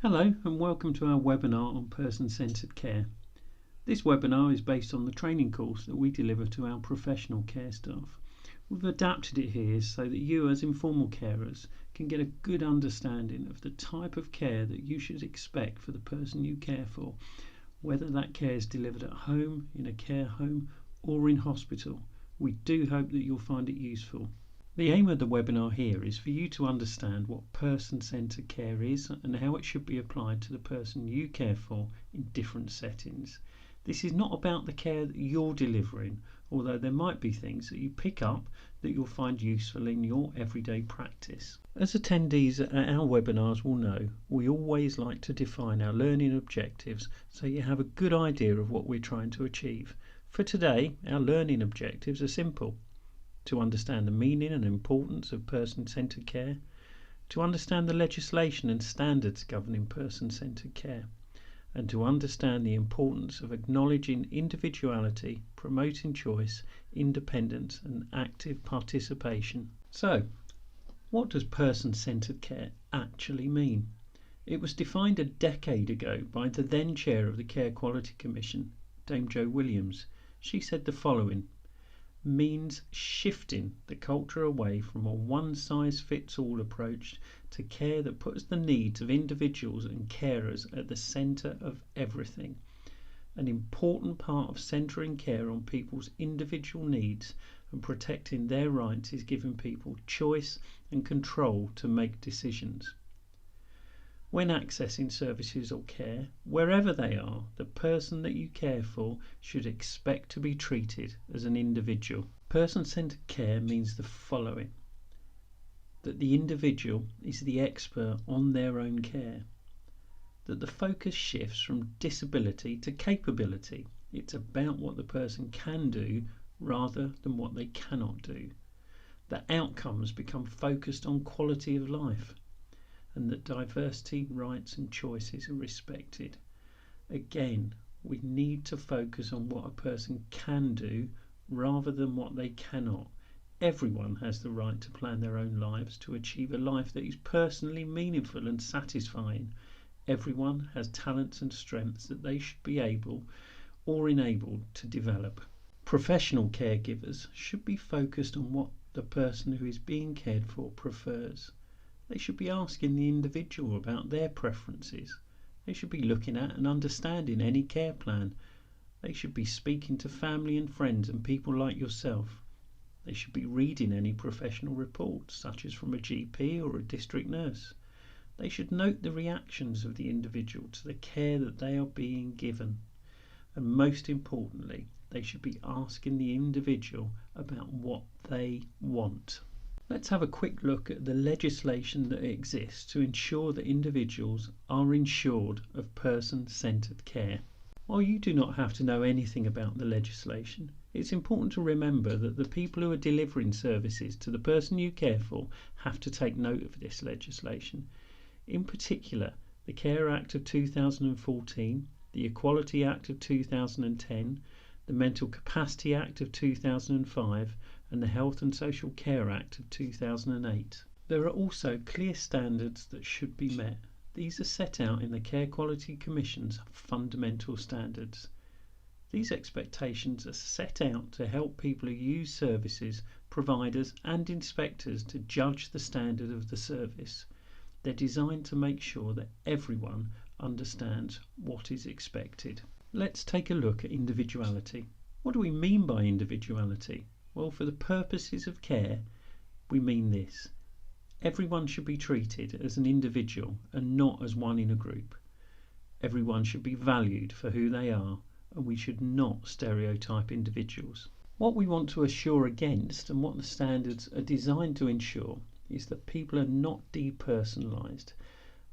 Hello and welcome to our webinar on person-centred care. This webinar is based on the training course that we deliver to our professional care staff. We've adapted it here so that you as informal carers can get a good understanding of the type of care that you should expect for the person you care for, whether that care is delivered at home, in a care home or in hospital. We do hope that you'll find it useful. The aim of the webinar here is for you to understand what person-centred care is and how it should be applied to the person you care for in different settings. This is not about the care that you're delivering, although there might be things that you pick up that you'll find useful in your everyday practice. As attendees at our webinars will know, we always like to define our learning objectives so you have a good idea of what we're trying to achieve. For today, our learning objectives are simple. To understand the meaning and importance of person-centred care, to understand the legislation and standards governing person-centred care, and to understand the importance of acknowledging individuality, promoting choice, independence and active participation. So, what does person-centred care actually mean? It was defined a decade ago by the then chair of the Care Quality Commission, Dame Jo Williams. She said the following: means shifting the culture away from a one-size-fits-all approach to care that puts the needs of individuals and carers at the centre of everything. An important part of centering care on people's individual needs and protecting their rights is giving people choice and control to make decisions. When accessing services or care, wherever they are, the person that you care for should expect to be treated as an individual. Person-centred care means the following: that the individual is the expert on their own care, that the focus shifts from disability to capability. It's about what the person can do rather than what they cannot do. That outcomes become focused on quality of life, and that diversity, rights and choices are respected. Again, we need to focus on what a person can do rather than what they cannot. Everyone has the right to plan their own lives to achieve a life that is personally meaningful and satisfying. Everyone has talents and strengths that they should be able or enabled to develop. Professional caregivers should be focused on what the person who is being cared for prefers. They should be asking the individual about their preferences. They should be looking at and understanding any care plan. They should be speaking to family and friends and people like yourself. They should be reading any professional reports, such as from a GP or a district nurse. They should note the reactions of the individual to the care that they are being given. And most importantly, they should be asking the individual about what they want. Let's have a quick look at the legislation that exists to ensure that individuals are ensured of person-centred care. While you do not have to know anything about the legislation, it's important to remember that the people who are delivering services to the person you care for have to take note of this legislation. In particular, the Care Act of 2014, the Equality Act of 2010, the Mental Capacity Act of 2005, and the Health and Social Care Act of 2008. There are also clear standards that should be met. These are set out in the Care Quality Commission's fundamental standards. These expectations are set out to help people who use services, providers and inspectors to judge the standard of the service. They're designed to make sure that everyone understands what is expected. Let's take a look at individuality. What do we mean by individuality? Well, for the purposes of care, we mean this: everyone should be treated as an individual and not as one in a group. Everyone should be valued for who they are, and we should not stereotype individuals. What we want to assure against, and what the standards are designed to ensure, is that people are not depersonalised,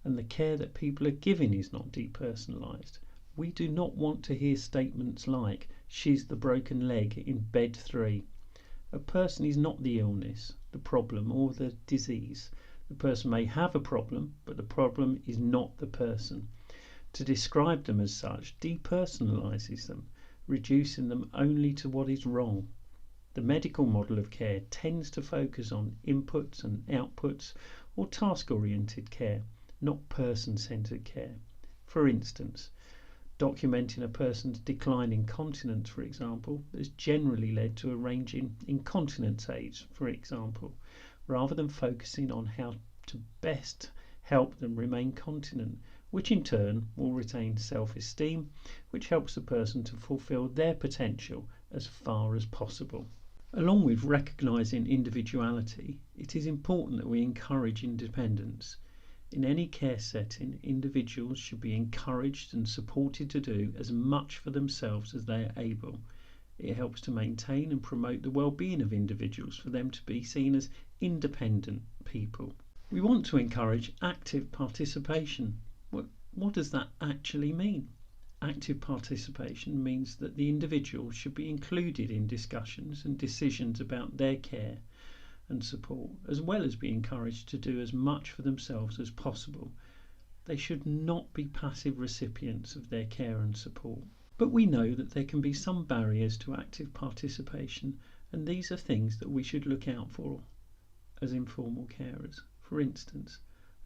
and the care that people are giving is not depersonalised. We do not want to hear statements like, "She's the broken leg in bed 3. A person is not the illness, the problem or the disease. The person may have a problem, but the problem is not the person. To describe them as such depersonalises them, reducing them only to what is wrong. The medical model of care tends to focus on inputs and outputs or task-oriented care, not person-centred care. For instance, documenting a person's decline in continence, for example, has generally led to arranging incontinence aids, for example, rather than focusing on how to best help them remain continent, which in turn will retain self-esteem, which helps the person to fulfill their potential as far as possible. Along with recognising individuality, it is important that we encourage independence. In any care setting, individuals should be encouraged and supported to do as much for themselves as they are able. It helps to maintain and promote the well-being of individuals for them to be seen as independent people. We want to encourage active participation. What does that actually mean? Active participation means that the individual should be included in discussions and decisions about their care and support, as well as be encouraged to do as much for themselves as possible. They should not be passive recipients of their care and support. But we know that there can be some barriers to active participation, and these are things that we should look out for as informal carers. For instance,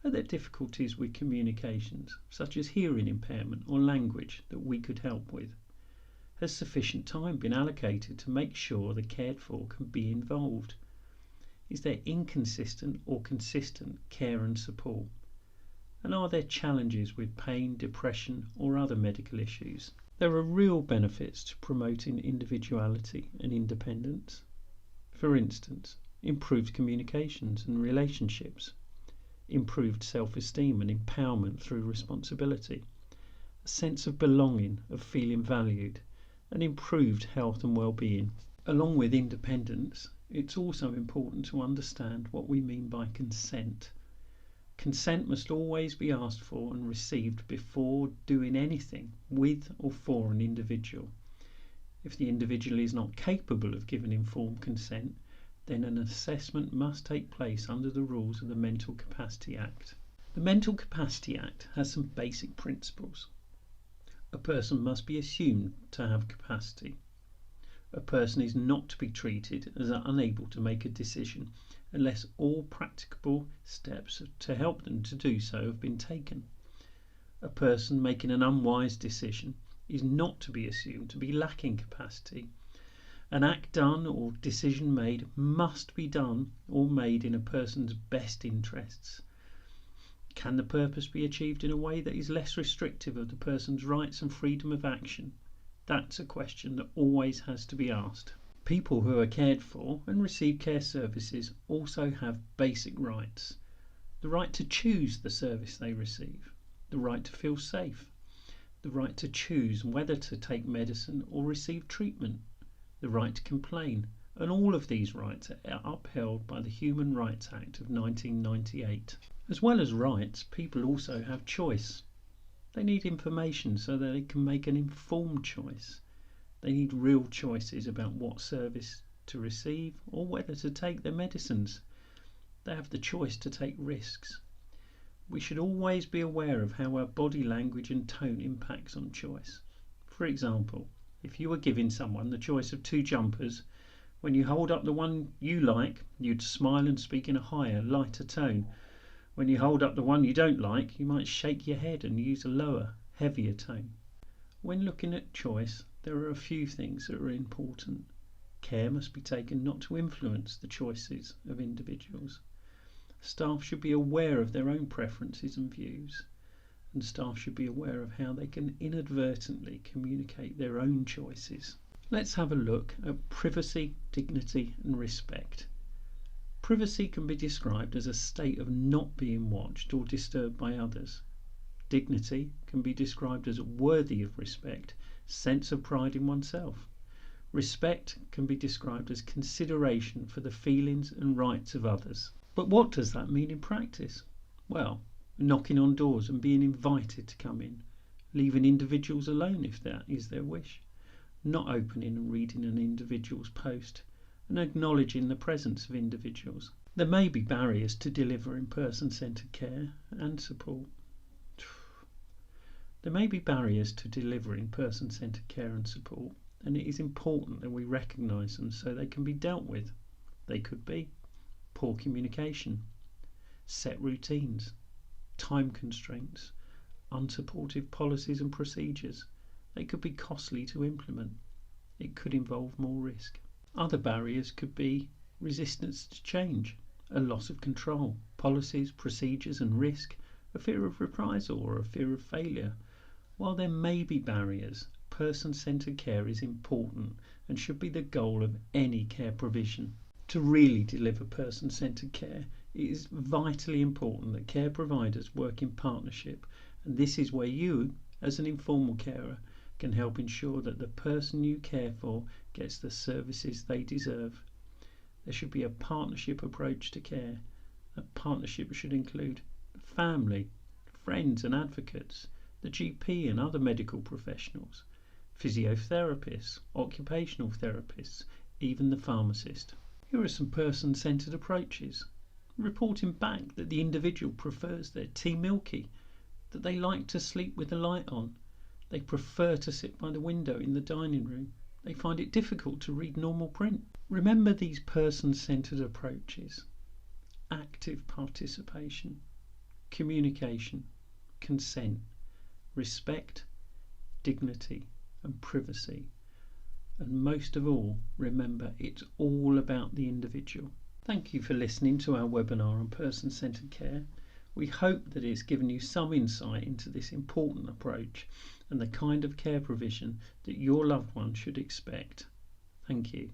are there difficulties with communications, such as hearing impairment or language, that we could help with? Has sufficient time been allocated to make sure the cared for can be involved? Is there inconsistent or consistent care and support? And are there challenges with pain, depression, or other medical issues? There are real benefits to promoting individuality and independence. For instance, improved communications and relationships, improved self-esteem and empowerment through responsibility, a sense of belonging, of feeling valued, and improved health and well-being. Along with independence, it's also important to understand what we mean by consent. Consent must always be asked for and received before doing anything with or for an individual. If the individual is not capable of giving informed consent, then an assessment must take place under the rules of the Mental Capacity Act. The Mental Capacity Act has some basic principles. A person must be assumed to have capacity. A person is not to be treated as unable to make a decision unless all practicable steps to help them to do so have been taken. A person making an unwise decision is not to be assumed to be lacking capacity. An act done or decision made must be done or made in a person's best interests. Can the purpose be achieved in a way that is less restrictive of the person's rights and freedom of action? That's a question that always has to be asked. People who are cared for and receive care services also have basic rights. The right to choose the service they receive, the right to feel safe, the right to choose whether to take medicine or receive treatment, the right to complain, and all of these rights are upheld by the Human Rights Act of 1998. As well as rights, people also have choice. They need information so that they can make an informed choice. They need real choices about what service to receive or whether to take their medicines. They have the choice to take risks. We should always be aware of how our body language and tone impacts on choice. For example, if you were giving someone the choice of two jumpers, when you hold up the one you like, you'd smile and speak in a higher, lighter tone. When you hold up the one you don't like, you might shake your head and use a lower, heavier tone. When looking at choice, there are a few things that are important. Care must be taken not to influence the choices of individuals. Staff should be aware of their own preferences and views, and staff should be aware of how they can inadvertently communicate their own choices. Let's have a look at privacy, dignity, and respect. Privacy can be described as a state of not being watched or disturbed by others. Dignity can be described as worthy of respect, sense of pride in oneself. Respect can be described as consideration for the feelings and rights of others. But what does that mean in practice? Well, knocking on doors and being invited to come in, leaving individuals alone if that is their wish, not opening and reading an individual's post, and acknowledging the presence of individuals. There may be barriers to delivering person-centred care and support. There may be barriers to delivering person-centred care and support, and it is important that we recognise them so they can be dealt with. They could be poor communication, set routines, time constraints, unsupportive policies and procedures. They could be costly to implement. It could involve more risk. Other barriers could be resistance to change, a loss of control, policies, procedures and risk, a fear of reprisal or a fear of failure. While there may be barriers, person-centred care is important and should be the goal of any care provision. To really deliver person-centred care, it is vitally important that care providers work in partnership, and this is where you, as an informal carer, can help ensure that the person you care for gets the services they deserve. There should be a partnership approach to care. A partnership should include family, friends and advocates, the GP and other medical professionals, physiotherapists, occupational therapists, even the pharmacist. Here are some person-centred approaches. Reporting back that the individual prefers their tea milky, that they like to sleep with the light on, they prefer to sit by the window in the dining room, they find it difficult to read normal print. Remember these person-centred approaches: active participation, communication, consent, respect, dignity and privacy. And most of all, remember, it's all about the individual. Thank you for listening to our webinar on person-centred care. We hope that it's given you some insight into this important approach and the kind of care provision that your loved one should expect. Thank you.